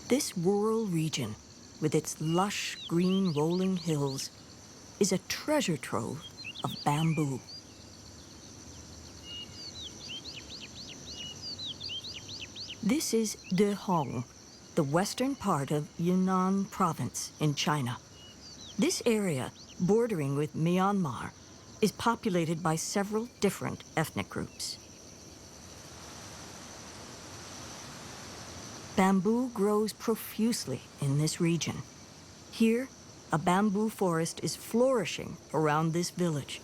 This rural region, with its lush green rolling hills, is a treasure trove of bamboo. This is Dehong, the western part of Yunnan province in China. This area, bordering with Myanmar, is populated by several different ethnic groups. Bamboo grows profusely in this region. Here, a bamboo forest is flourishing around this village.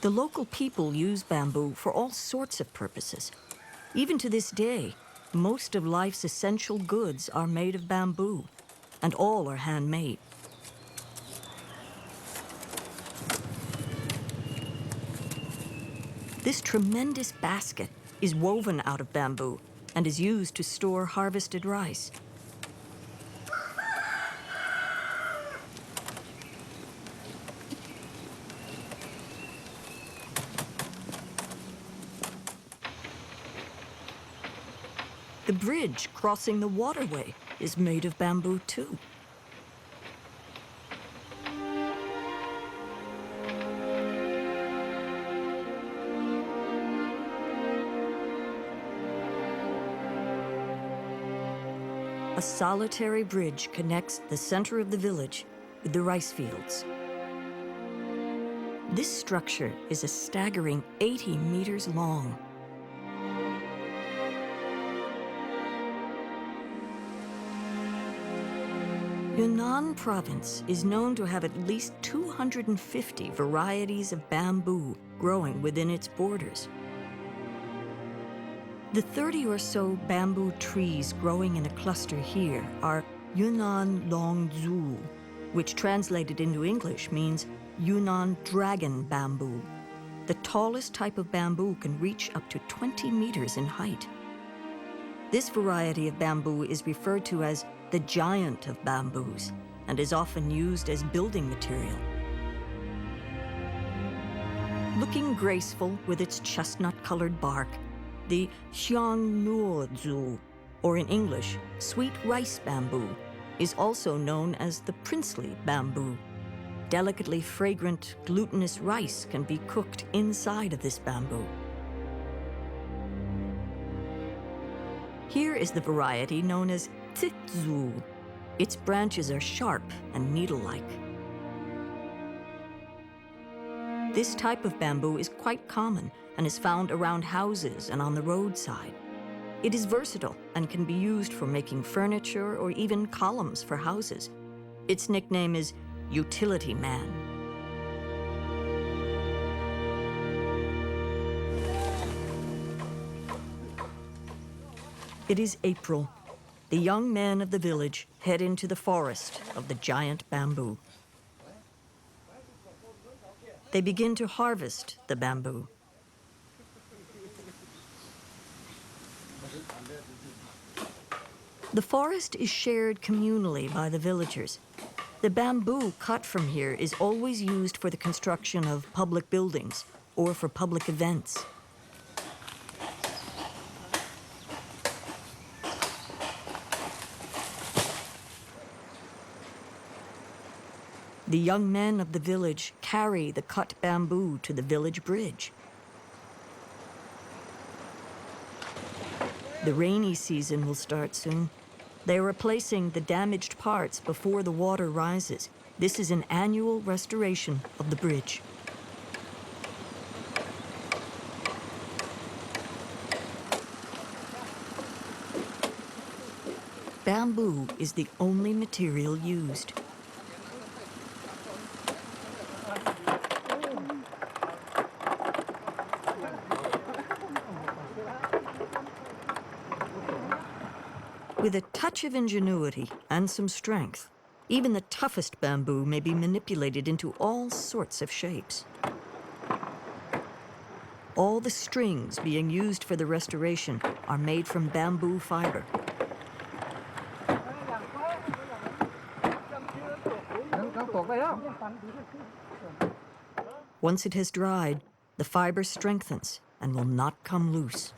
The local people use bamboo for all sorts of purposes. Even to this day, most of life's essential goods are made of bamboo, and all are handmade. This tremendous basket is woven out of bamboo and is used to store harvested rice. The bridge crossing the waterway is made of bamboo, too. A solitary bridge connects the center of the village with the rice fields. This structure is a staggering 80 meters long. Yunnan province is known to have at least 250 varieties of bamboo growing within its borders. The 30 or so bamboo trees growing in a cluster here are Yunnan Longzhu, which translated into English means Yunnan dragon bamboo. The tallest type of bamboo can reach up to 20 meters in height. This variety of bamboo is referred to as the giant of bamboos and is often used as building material. Looking graceful with its chestnut-colored bark, the xiangnuozhu, or in English, sweet rice bamboo, is also known as the princely bamboo. Delicately fragrant, glutinous rice can be cooked inside of this bamboo. Here is the variety known as tizhu. Its branches are sharp and needle-like. This type of bamboo is quite common and is found around houses and on the roadside. It is versatile and can be used for making furniture or even columns for houses. Its nickname is utility man. It is April. The young men of the village head into the forest of the giant bamboo. They begin to harvest the bamboo. The forest is shared communally by the villagers. The bamboo cut from here is always used for the construction of public buildings or for public events. The young men of the village carry the cut bamboo to the village bridge. The rainy season will start soon. They are replacing the damaged parts before the water rises. This is an annual restoration of the bridge. Bamboo is the only material used. With a touch of ingenuity and some strength, even the toughest bamboo may be manipulated into all sorts of shapes. All the strings being used for the restoration are made from bamboo fiber. Once it has dried, the fiber strengthens and will not come loose.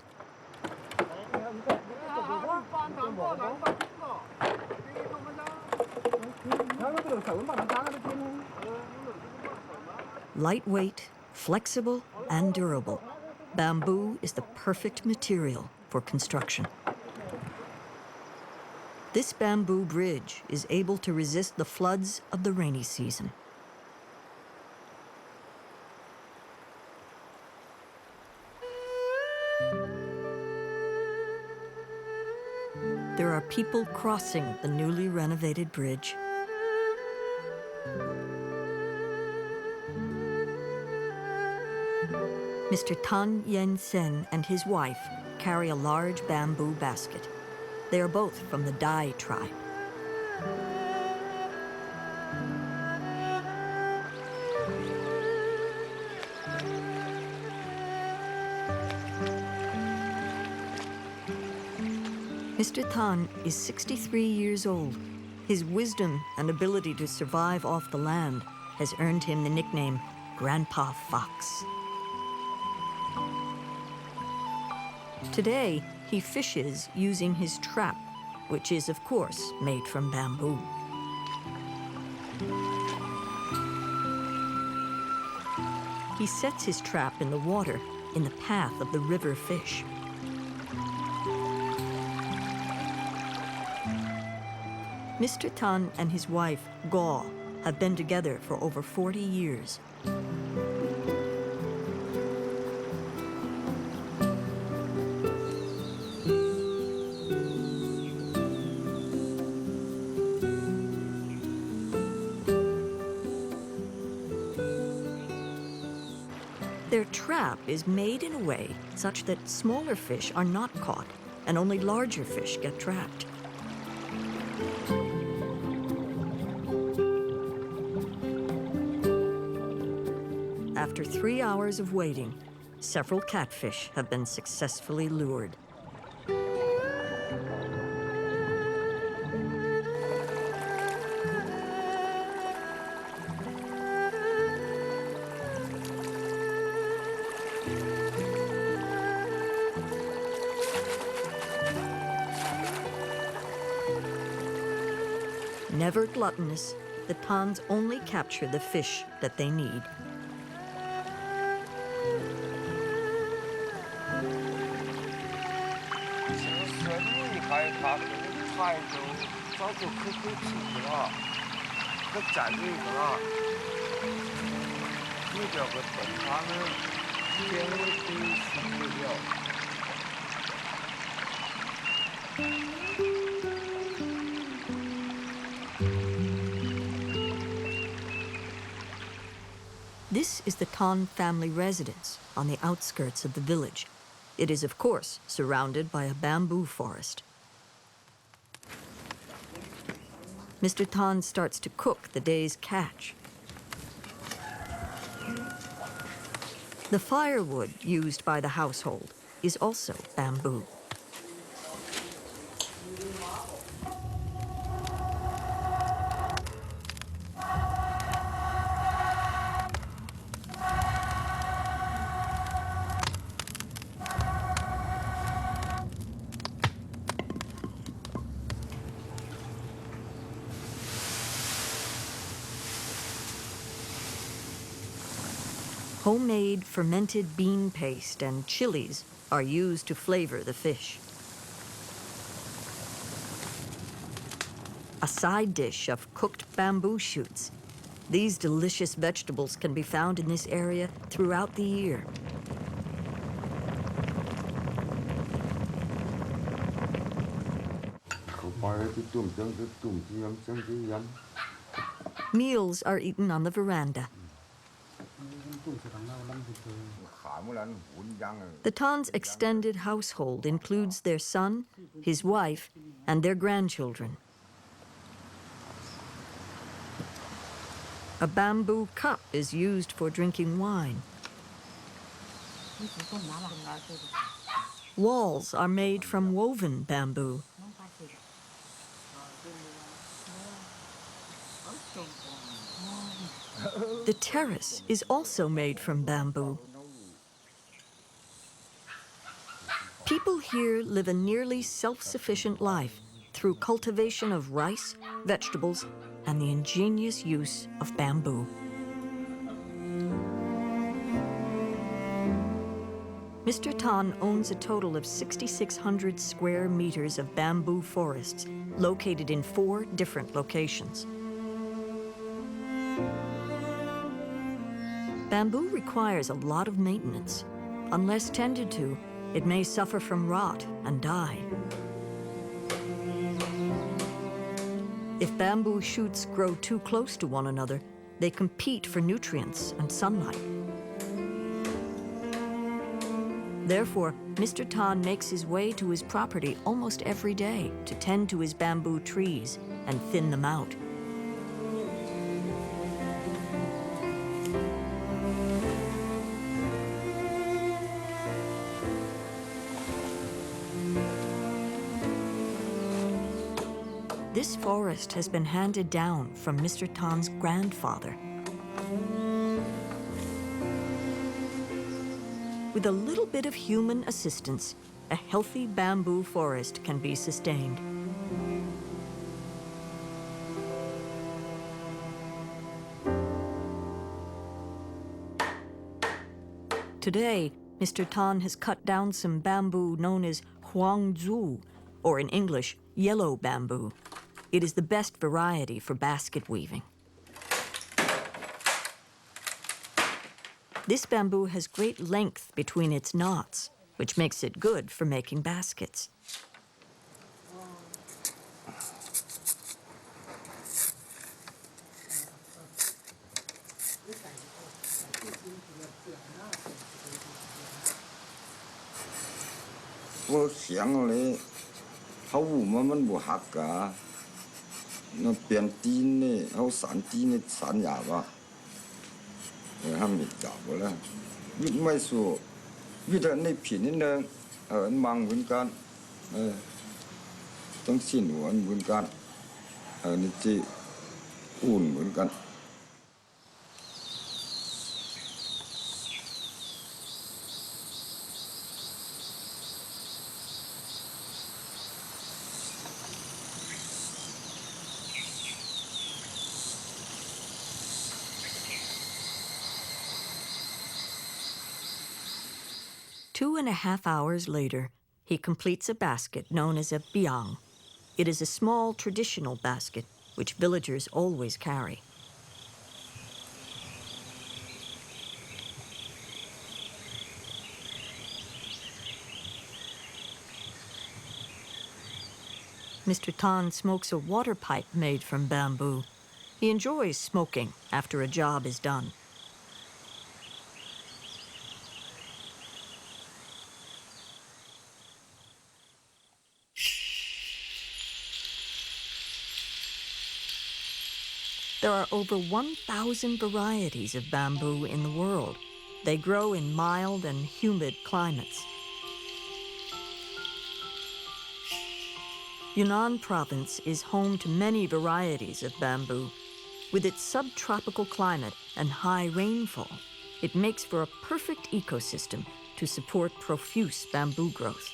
Lightweight, flexible, and durable, bamboo is the perfect material for construction. This bamboo bridge is able to resist the floods of the rainy season. There are people crossing the newly renovated bridge. Mr. Tan Yen-sen and his wife carry a large bamboo basket. They are both from the Dai tribe. Mr. Tan is 63 years old. His wisdom and ability to survive off the land has earned him the nickname Grandpa Fox. Today, he fishes using his trap, which is, of course, made from bamboo. He sets his trap in the water in the path of the river fish. Mr. Tan and his wife, Go, have been together for over 40 years. Their trap is made in a way such that smaller fish are not caught and only larger fish get trapped. After 3 hours of waiting, several catfish have been successfully lured. Never gluttonous, the Tans only capture the fish that they need. is the Tan family residence on the outskirts of the village. It is, of course, surrounded by a bamboo forest. Mr. Tan starts to cook the day's catch. The firewood used by the household is also bamboo. Homemade fermented bean paste and chilies are used to flavor the fish. A side dish of cooked bamboo shoots. These delicious vegetables can be found in this area throughout the year. Meals are eaten on the veranda. The Tan's extended household includes their son, his wife, and their grandchildren. A bamboo cup is used for drinking wine. Walls are made from woven bamboo. The terrace is also made from bamboo. People here live a nearly self-sufficient life through cultivation of rice, vegetables, and the ingenious use of bamboo. Mr. Tan owns a total of 6,600 square meters of bamboo forests located in 4 different locations. Bamboo requires a lot of maintenance. Unless tended to, it may suffer from rot and die. If bamboo shoots grow too close to one another, they compete for nutrients and sunlight. Therefore, Mr. Tan makes his way to his property almost every day to tend to his bamboo trees and thin them out. This forest has been handed down from Mr. Tan's grandfather. With a little bit of human assistance, a healthy bamboo forest can be sustained. Today, Mr. Tan has cut down some bamboo known as huangzhu, or in English, yellow bamboo. It is the best variety for basket weaving. This bamboo has great length between its knots, which makes it good for making baskets. Two and a half hours later, he completes a basket known as a biang. It is a small traditional basket which villagers always carry. Mr. Tan smokes a water pipe made from bamboo. He enjoys smoking after a job is done. There are over 1,000 varieties of bamboo in the world. They grow in mild and humid climates. Yunnan province is home to many varieties of bamboo. With its subtropical climate and high rainfall, it makes for a perfect ecosystem to support profuse bamboo growth.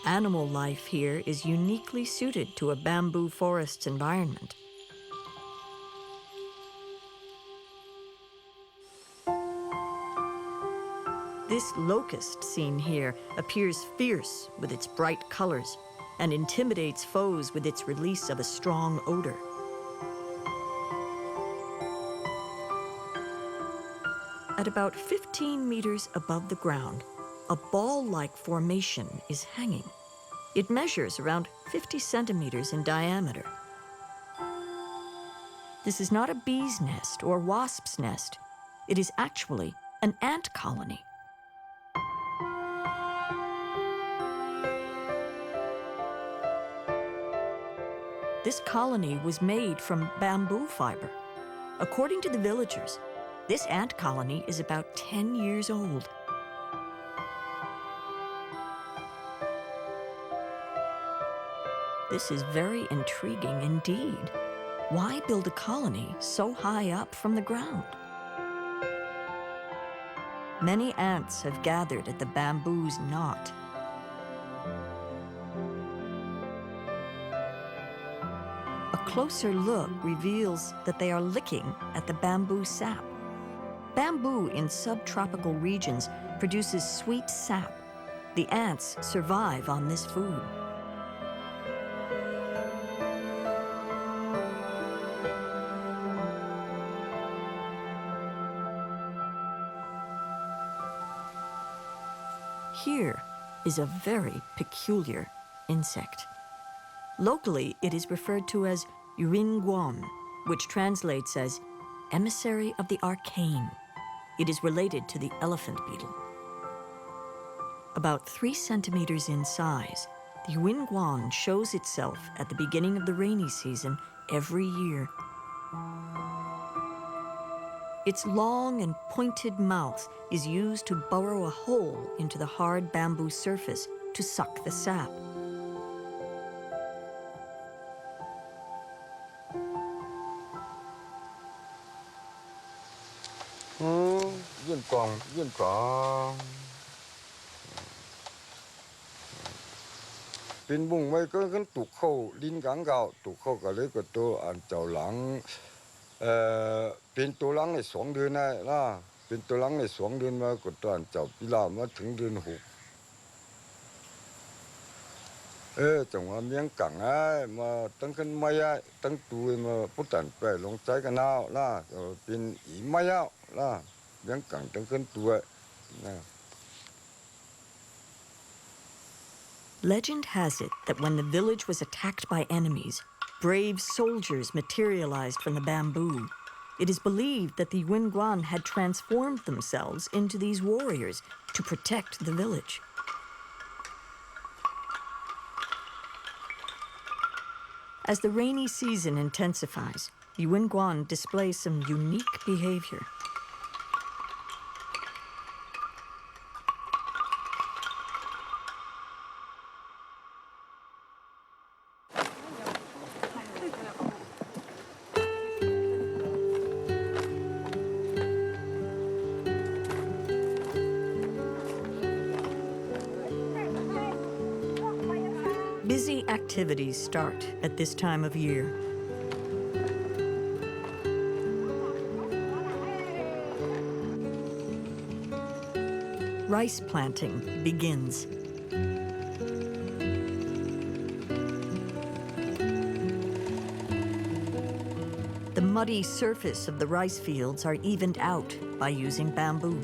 Animal life here is uniquely suited to a bamboo forest's environment. This locust seen here appears fierce with its bright colors and intimidates foes with its release of a strong odor. At about 15 meters above the ground, a ball-like formation is hanging. It measures around 50 centimeters in diameter. This is not a bee's nest or wasp's nest. It is actually an ant colony. This colony was made from bamboo fiber. According to the villagers, this ant colony is about 10 years old. This is very intriguing indeed. Why build a colony so high up from the ground? Many ants have gathered at the bamboo's knot. A closer look reveals that they are licking at the bamboo sap. Bamboo in subtropical regions produces sweet sap. The ants survive on this food. Here is a very peculiar insect. Locally, it is referred to as yuinguan, which translates as emissary of the arcane. It is related to the elephant beetle. About 3 centimeters in size, the yuinguan shows itself at the beginning of the rainy season every year. Its long and pointed mouth is used to burrow a hole into the hard bamboo surface to suck the sap. Yên quang. Bên bùng mấy cái tụ khâu linh gắng gạo tụ khâu cái lấy cái tô ăn chảo lắng bên tô lắng này xuống đường này là bên tô lắng này xuống đường mà cái tô ăn chảo bị làm màถึง đường hụt trong mà miếng cẳng ấy mà tăng cân mấy ấy tăng tuổi mà bút tản phải lông trái cái nào là bên ý mấy ấy là miếng cẳng tăng cân tuổi. Legend has it that when the village was attacked by enemies, brave soldiers materialized from the bamboo. It is believed that the yuinguan had transformed themselves into these warriors to protect the village. As the rainy season intensifies, the yuinguan display some unique behavior. Busy activities start at this time of year. Rice planting begins. The muddy surface of the rice fields are evened out by using bamboo.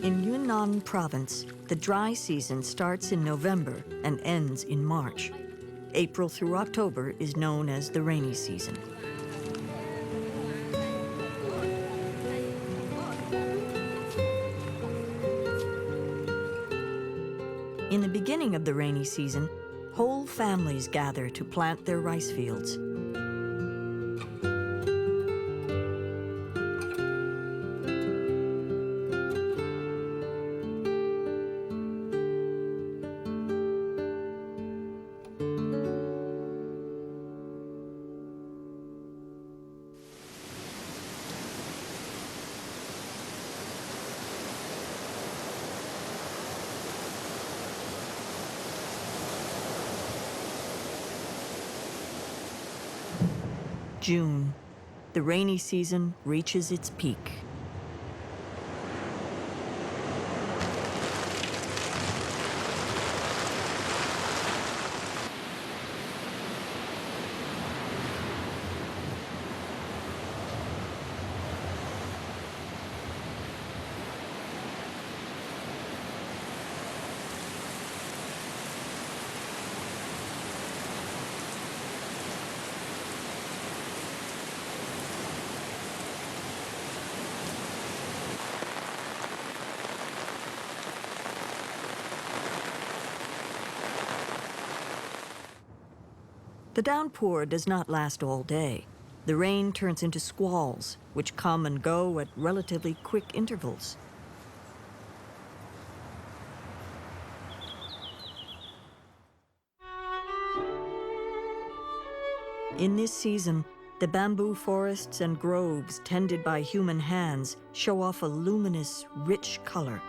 In Yunnan province, the dry season starts in November and ends in March. April through October is known as the rainy season. In the beginning of the rainy season, whole families gather to plant their rice fields. June. The rainy season reaches its peak. The downpour does not last all day. The rain turns into squalls, which come and go at relatively quick intervals. In this season, the bamboo forests and groves tended by human hands show off a luminous, rich color.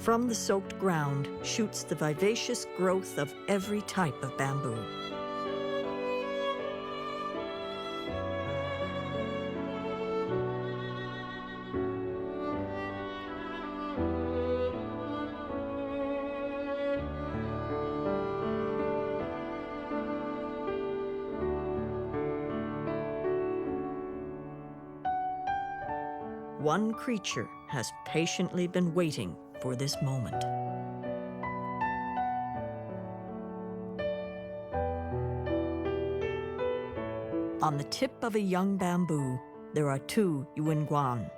From the soaked ground shoots the vivacious growth of every type of bamboo. One creature has patiently been waiting for this moment. On the tip of a young bamboo, there are two yuanguan.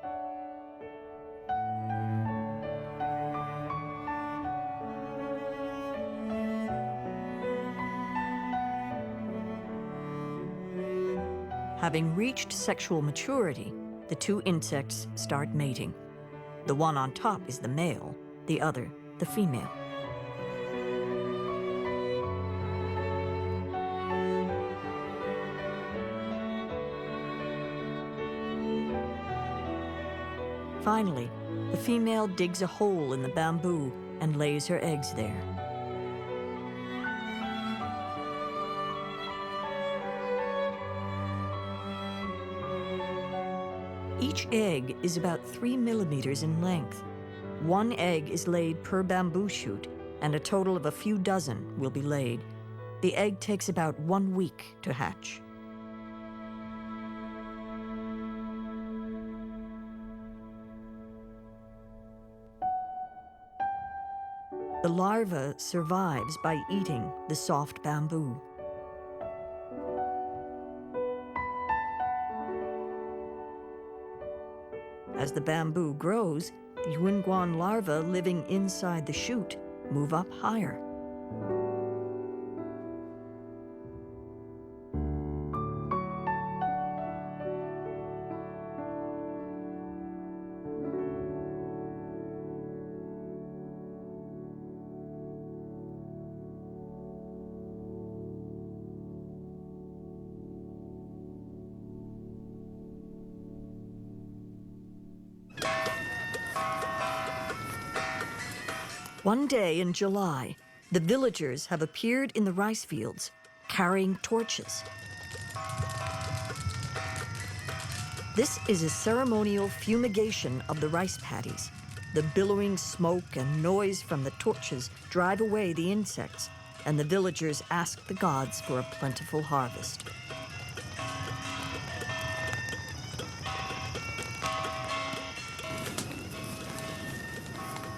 Having reached sexual maturity, the two insects start mating. The one on top is the male, the other the female. Finally, the female digs a hole in the bamboo and lays her eggs there. Each egg is about 3 millimeters in length. One egg is laid per bamboo shoot, and a total of a few dozen will be laid. The egg takes about 1 week to hatch. The larva survives by eating the soft bamboo. As the bamboo grows, the yuanguan larvae living inside the shoot move up higher. One day in July, the villagers have appeared in the rice fields, carrying torches. This is a ceremonial fumigation of the rice paddies. The billowing smoke and noise from the torches drive away the insects, and the villagers ask the gods for a plentiful harvest.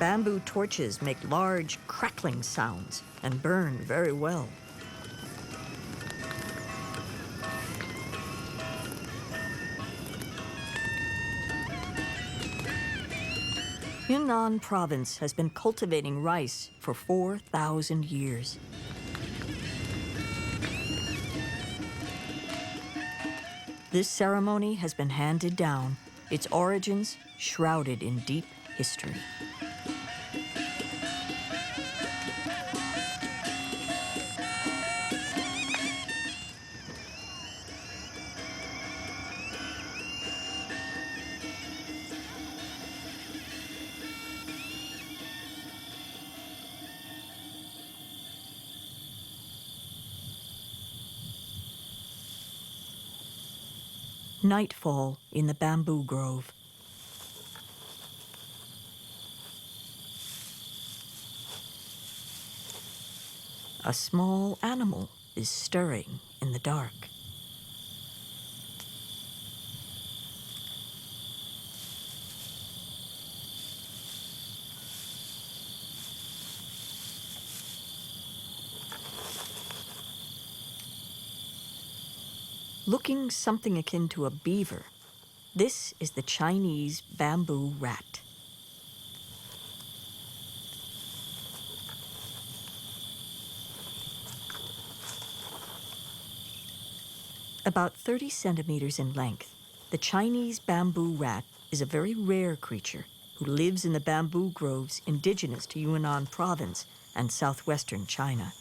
Bamboo torches make large crackling sounds and burn very well. Yunnan province has been cultivating rice for 4,000 years. This ceremony has been handed down, its origins shrouded in deep history. Nightfall in the bamboo grove. A small animal is stirring in the dark. Looking something akin to a beaver, this is the Chinese bamboo rat. About 30 centimeters in length, the Chinese bamboo rat is a very rare creature who lives in the bamboo groves indigenous to Yunnan province and southwestern China.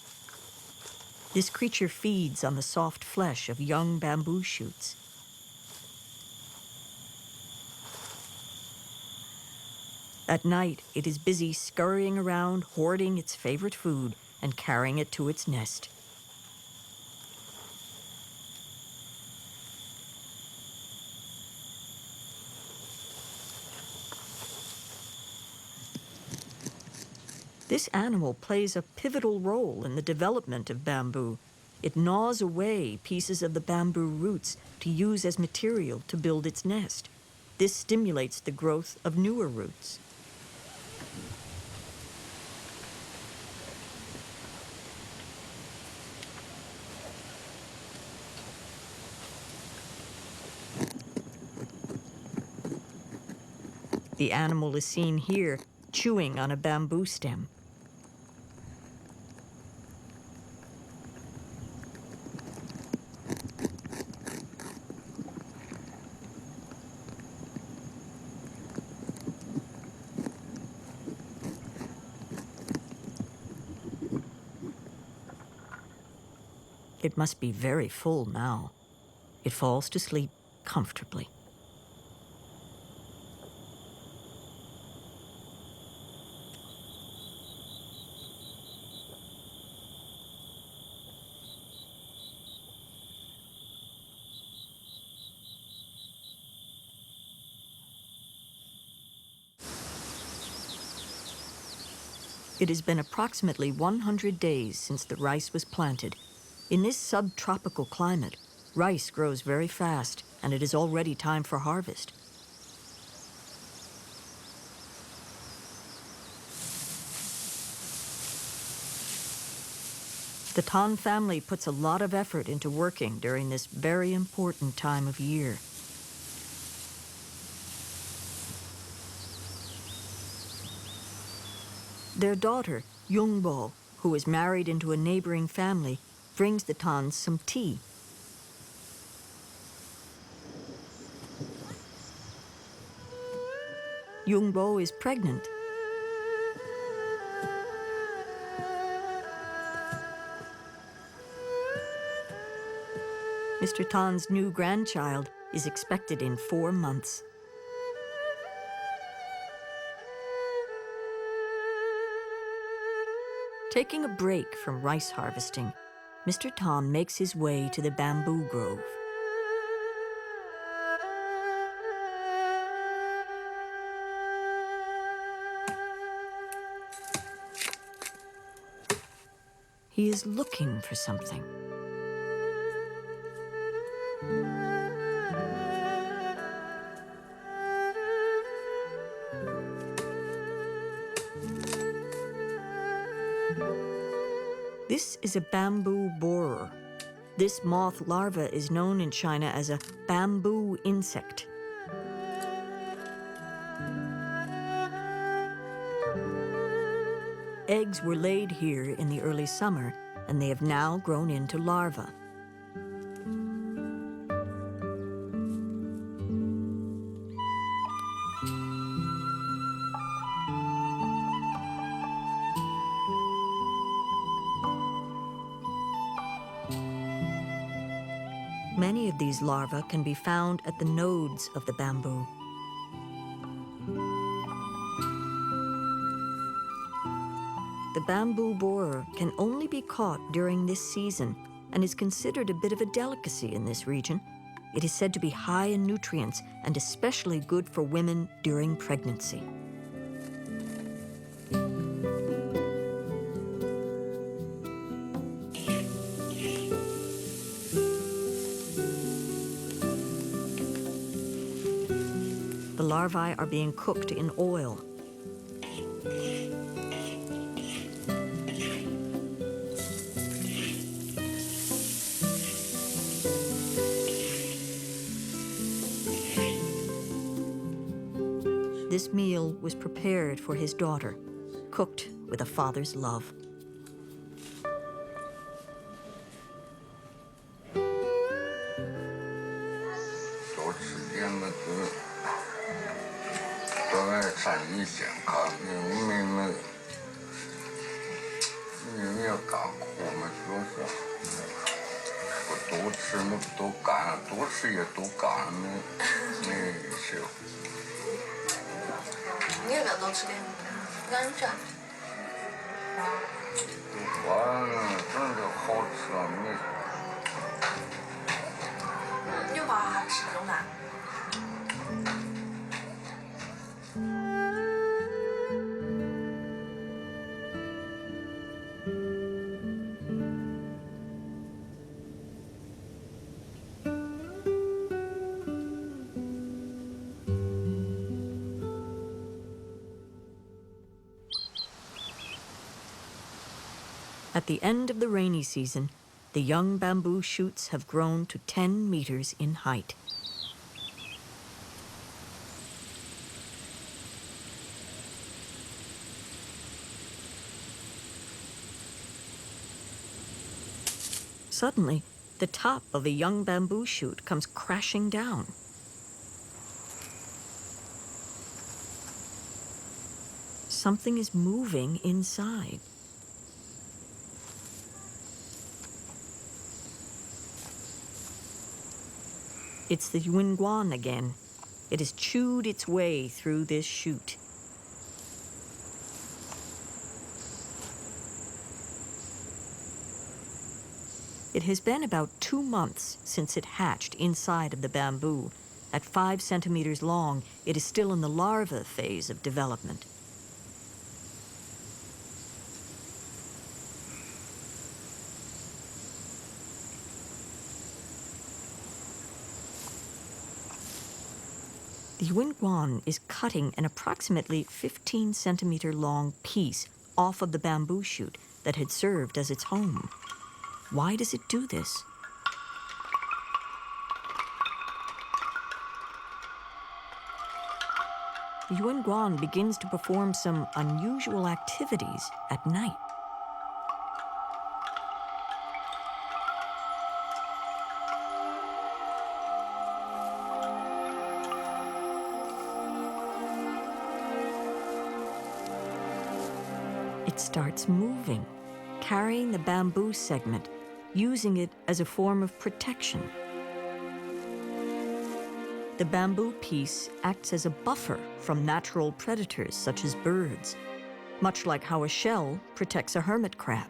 This creature feeds on the soft flesh of young bamboo shoots. At night, it is busy scurrying around, hoarding its favorite food and carrying it to its nest. This animal plays a pivotal role in the development of bamboo. It gnaws away pieces of the bamboo roots to use as material to build its nest. This stimulates the growth of newer roots. The animal is seen here chewing on a bamboo stem. It must be very full now. It falls to sleep comfortably. It has been approximately 100 days since the rice was planted. In this subtropical climate, rice grows very fast, and it is already time for harvest. The Tan family puts a lot of effort into working during this very important time of year. Their daughter, Yungbo, who is married into a neighboring family, brings the Tans some tea. Yungbo is pregnant. Mr. Tan's new grandchild is expected in 4 months. Taking a break from rice harvesting, Mr. Tan makes his way to the bamboo grove. He is looking for something. This is a bamboo borer. This moth larva is known in China as a bamboo insect. Eggs were laid here in the early summer, and they have now grown into larvae. Many of these larvae can be found at the nodes of the bamboo. The bamboo borer can only be caught during this season and is considered a bit of a delicacy in this region. It is said to be high in nutrients and especially good for women during pregnancy. The larvae are being cooked in oil. This meal was prepared for his daughter, cooked with a father's love. At the end of the rainy season, the young bamboo shoots have grown to 10 meters in height. Suddenly, the top of a young bamboo shoot comes crashing down. Something is moving inside. It's the yuanguan again. It has chewed its way through this shoot. It has been about 2 months since it hatched inside of the bamboo. At 5 centimeters long, it is still in the larva phase of development. The yuanguan is cutting an approximately 15 centimeter long piece off of the bamboo shoot that had served as its home. Why does it do this? The yuanguan begins to perform some unusual activities at night. It starts moving, carrying the bamboo segment, using it as a form of protection. The bamboo piece acts as a buffer from natural predators such as birds, much like how a shell protects a hermit crab.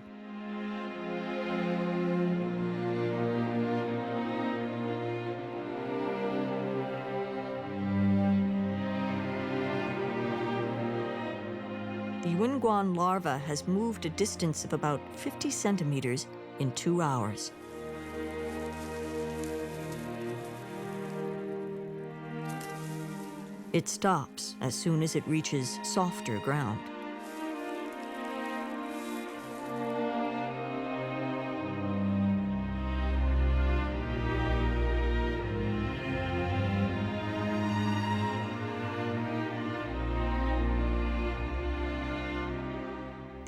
The yuanguan larva has moved a distance of about 50 centimeters in 2 hours. It stops as soon as it reaches softer ground.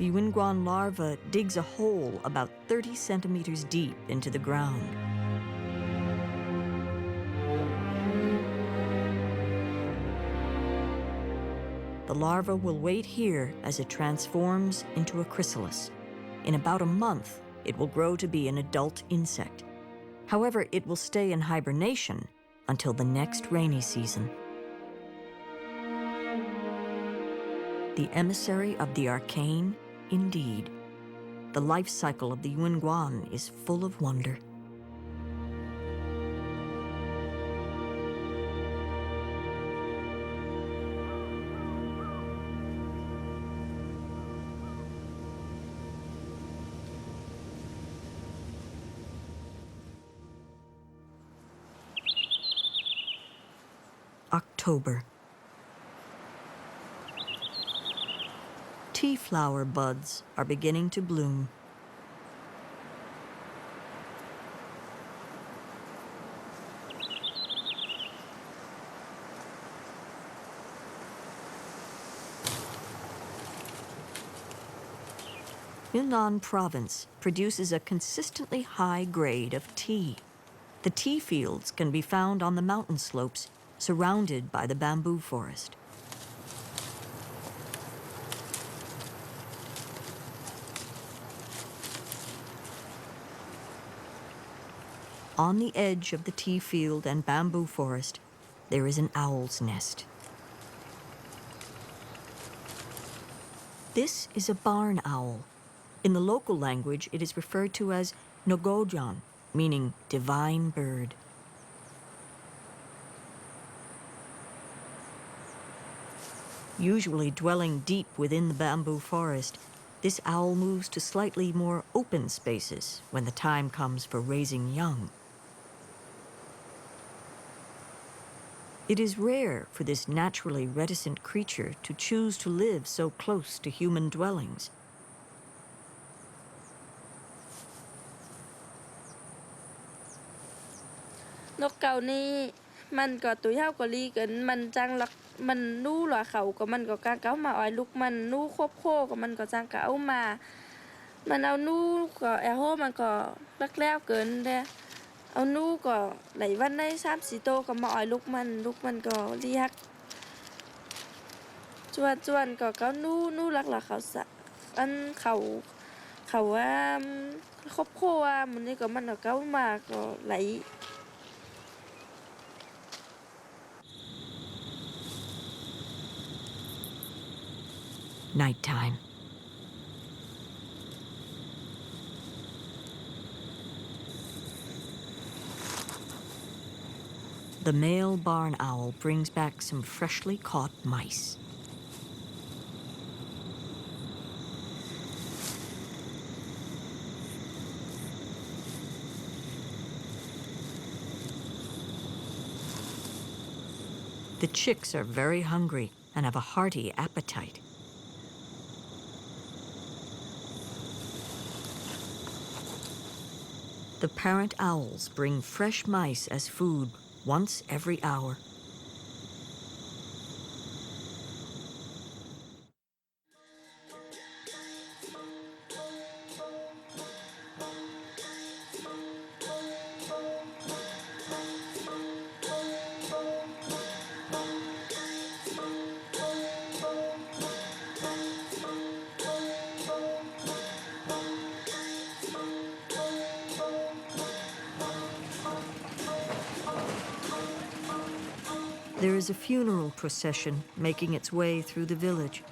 the Yunguan larva digs a hole about 30 centimeters deep into the ground. The larva will wait here as it transforms into a chrysalis. In about a month, it will grow to be an adult insect. However, it will stay in hibernation until the next rainy season. The emissary of the arcane, indeed. The life cycle of the Yunguan is full of wonder. October. Tea flower buds are beginning to bloom. Yunnan province produces a consistently high grade of tea. The tea fields can be found on the mountain slopes surrounded by the bamboo forest. On the edge of the tea field and bamboo forest, there is an owl's nest. This is a barn owl. In the local language, it is referred to as nogojan, meaning divine bird. Usually dwelling deep within the bamboo forest, this owl moves to slightly more open spaces when the time comes for raising young. It is rare for this naturally reticent creature to choose to live so close to human dwellings. Nóc cầu ni mình có tuổi hao có ly gần mình trang lắc mình nu là khẩu của mình có cá cáo mà ở lúc mình nu khốp khô của mình có trang cáo mà mình ao nu có eo hô mình có lắc leo gần đây ao nu có lấy văn đây sám xì tô có mọi lúc mình có ly hắc chuan có cáo nu lắc là khẩu sạ ăn khẩu khốp khô mình đây có mình có cáo mà có lấy. Nighttime. The male barn owl brings back some freshly caught mice. The chicks are very hungry and have a hearty appetite. The parent owls bring fresh mice as food once every hour. There is a funeral procession making its way through the village.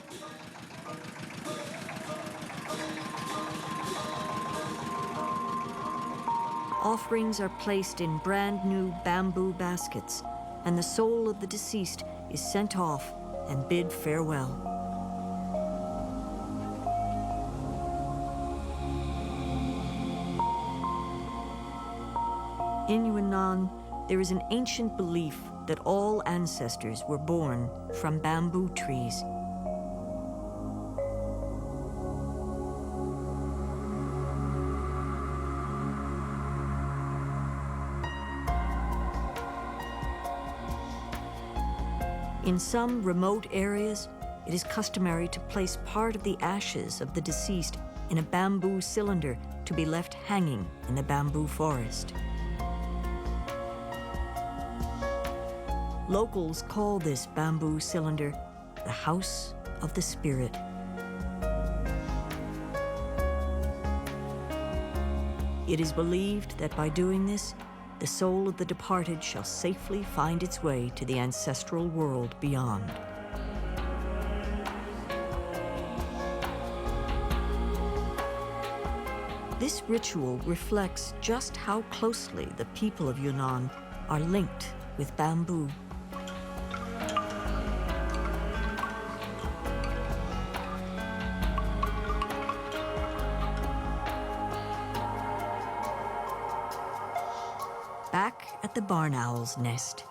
Offerings are placed in brand new bamboo baskets, and the soul of the deceased is sent off and bid farewell. In Yunnan, there is an ancient belief that all ancestors were born from bamboo trees. In some remote areas, it is customary to place part of the ashes of the deceased in a bamboo cylinder to be left hanging in the bamboo forest. Locals call this bamboo cylinder the House of the Spirit. It is believed that by doing this, the soul of the departed shall safely find its way to the ancestral world beyond. This ritual reflects just how closely the people of Yunnan are linked with bamboo. Back at the barn owl's nest.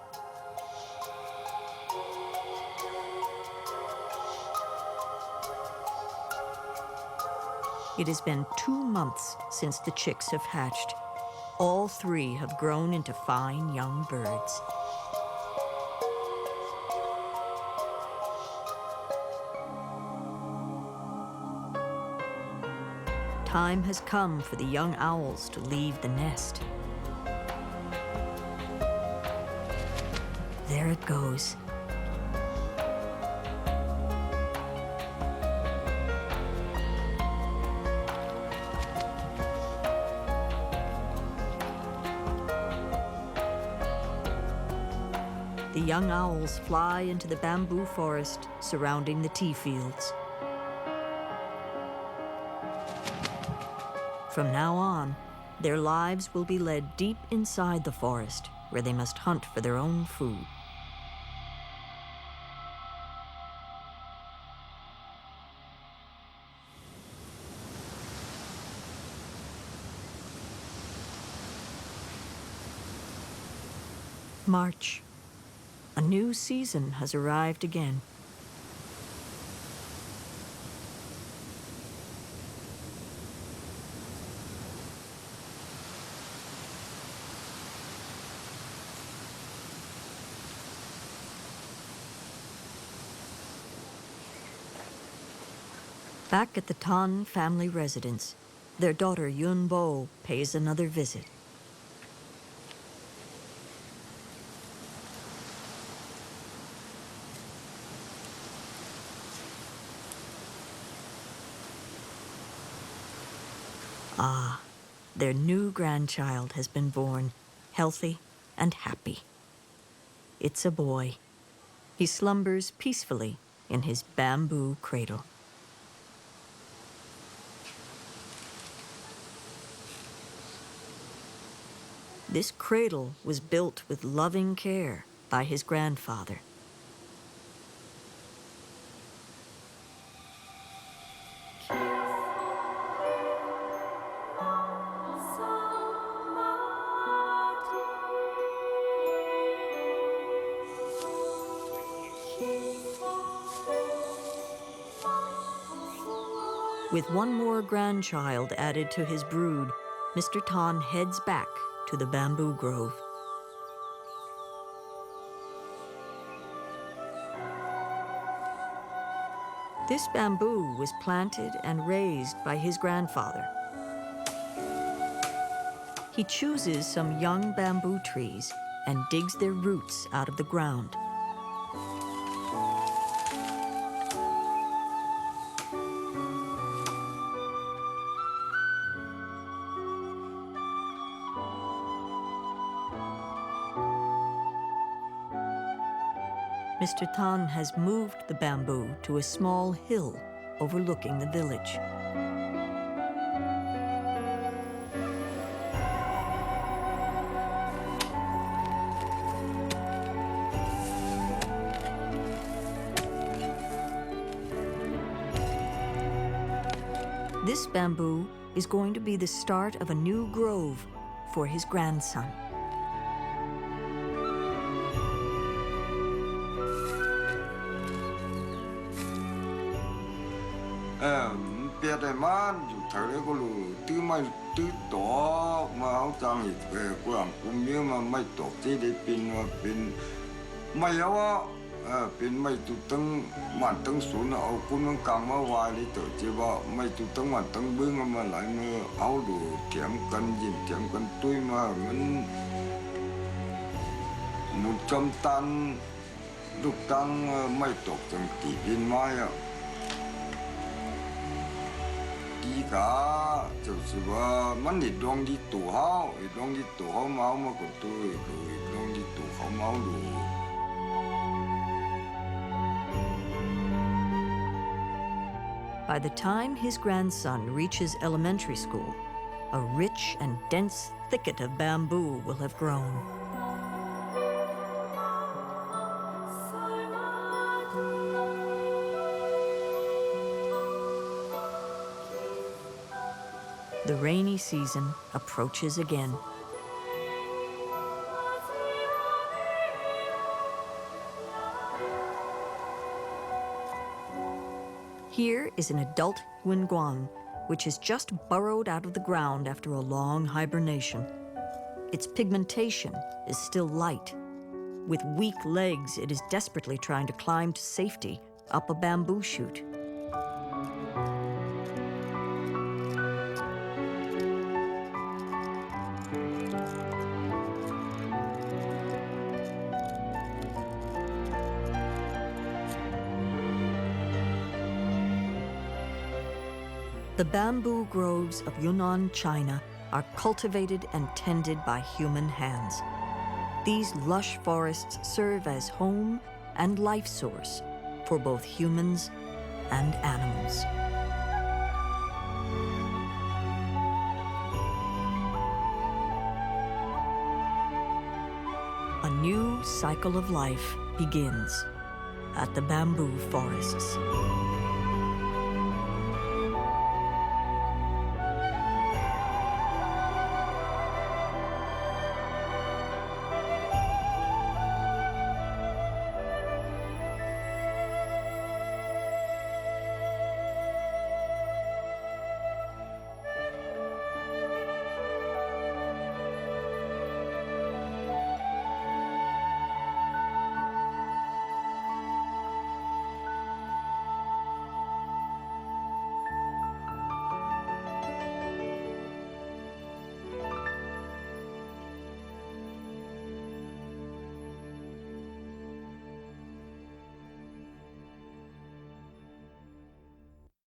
It has been 2 months since the chicks have hatched. All 3 have grown into fine young birds. Time has come for the young owls to leave the nest. There it goes. The young owls fly into the bamboo forest surrounding the tea fields. From now on, their lives will be led deep inside the forest, where they must hunt for their own food. March. A new season has arrived again. Back at the Tan family residence, their daughter Yun Bo pays another visit. Ah, their new grandchild has been born, healthy and happy. It's a boy. He slumbers peacefully in his bamboo cradle. This cradle was built with loving care by his grandfather. With one more grandchild added to his brood, Mr. Tan heads back to the bamboo grove. This bamboo was planted and raised by his grandfather. He chooses some young bamboo trees and digs their roots out of the ground. Mr. Tan has moved the bamboo to a small hill overlooking the village. This bamboo is going to be the start of a new grove for his grandson. Biết rồi mà thời đấy có lù tư mai tư tỏ mà áo trang thì về quảng cũng như mà mai tỏ chỉ để pin mà pin mai áo เป็นไม่ตุตังมันตังศูนย์เอาคุณมันกลางมาวายเลยเต๋อเจ้าว่าไม่ตุตังมันตังบึ้งมาหลายมือเอาดูเถียงกันยิ้มเถียงกันตุ้ยมามันหมุนจำตันลูกตังไม่ตกจังตีบินไม้อะดีกาเจ้าสิว่ามันอีดวงดีตัวเฮาอีดวงดีตัวเฮาเมามาก็ตัวอีดวงดีตัวเขาเมาดู By the time his grandson reaches elementary school, a rich and dense thicket of bamboo will have grown. The rainy season approaches again. Here is an adult Yunguang, which has just burrowed out of the ground after a long hibernation. Its pigmentation is still light. With weak legs, it is desperately trying to climb to safety up a bamboo shoot. The bamboo groves of Yunnan, China, are cultivated and tended by human hands. These lush forests serve as home and life source for both humans and animals. A new cycle of life begins at the bamboo forests.